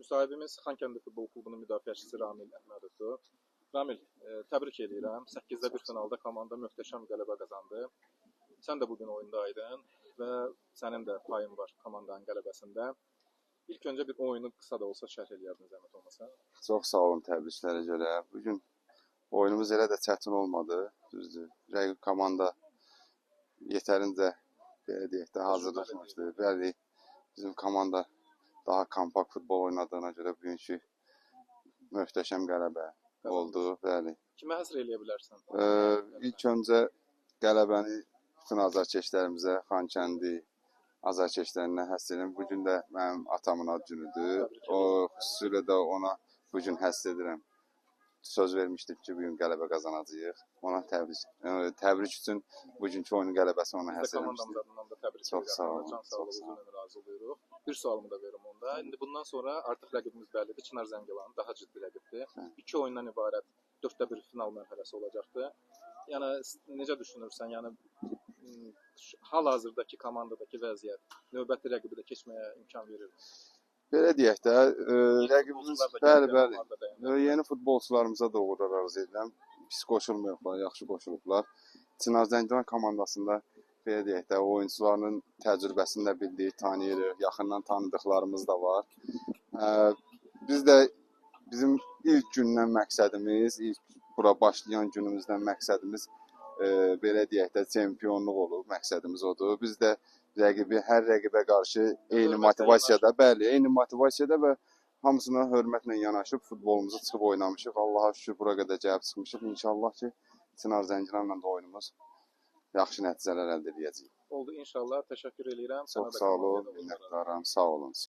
Müsahibimiz Xankəndi Futbol Klubunun müdafiəçisi Ramil Əhmədovdur. Ramil, təbrik edirəm. 8-də 1 finalda komanda möhtəşəm qələbə qazandı. Sən də bugün oyundaydın və sənin də payın var komandanın qələbəsində. İlk öncə bir oyunu qısa da olsa şərh eləyərdin zəhmət olmasa. Çox sağ olun təbriklərə görə. Bugün oyunumuz elə də çətin olmadı. Düzdür. Rəqib komanda yetərincə belə deyək də hazırlaşmışdı. Bəli, bizim komanda daha kompakt futbol oynadığına görə bugünkü möhtəşəm qələbə oldu. Bəli. Kimə həsr eləyə bilərsən? İlk öncə qələbəni bütün azarkeşlərimizə, Xankəndi azarkeşlərinə həsr edirəm. Bugün də mənim atamın ad günüdür. O xüsusilə də ona bugün həsr edirəm. Söz vermişdik ki, bugün qələbə qazanacağıq. Ona təbrik üçün bugünkü oyunun qələbəsi ona həsr etmişdik. Komandamızdan da təbrik Çox sağ olun. Can sağlığı, uzun ömür arzulayırıq. Bir sualımı da verim onda. İndi bundan sonra artıq rəqibimiz bəllidir. Çınar Zəngilan daha ciddi rəqibdir. 2 oyundan ibarət 4-də 1 final mərhələsi olacaqdır. Yəni necə düşünürsən? Yəni hal-hazırdakı komandadakı vəziyyət növbəti rəqibi də keçməyə imkan verir. Belə deyək də, rəqibimiz bəli, yeni futbolçularımıza da uğurlar arzu edirəm. Pis qoşulmayıblar, yaxşı qoşulublar. Çınar Zəngilan komandasında belə deyək də, oyunçularının təcrübəsini də bildik, tanıyırıq, yaxından tanıdıqlarımız da var. Biz də bizim ilk gündən məqsədimiz, ilk bura başlayan günümüzdən məqsədimiz belə deyək də, çempionluq olub, məqsədimiz odur. Biz də hər rəqibə qarşı eyni motivasiyada, bəli, eyni motivasiyada və hamısına hörmətlə yanaşıb futbolumuzu çıxıb oynamışıq. Allaha şükür bura qədər gəlib çıxmışıq. İnşallah ki, Çınar Zəngilanla da oyunumuz yaxşı nəticələr əldə edəcəyik. Oldu inşallah. Təşəkkür edirəm. Çox sağ olun, minnətdaram, sağ olun.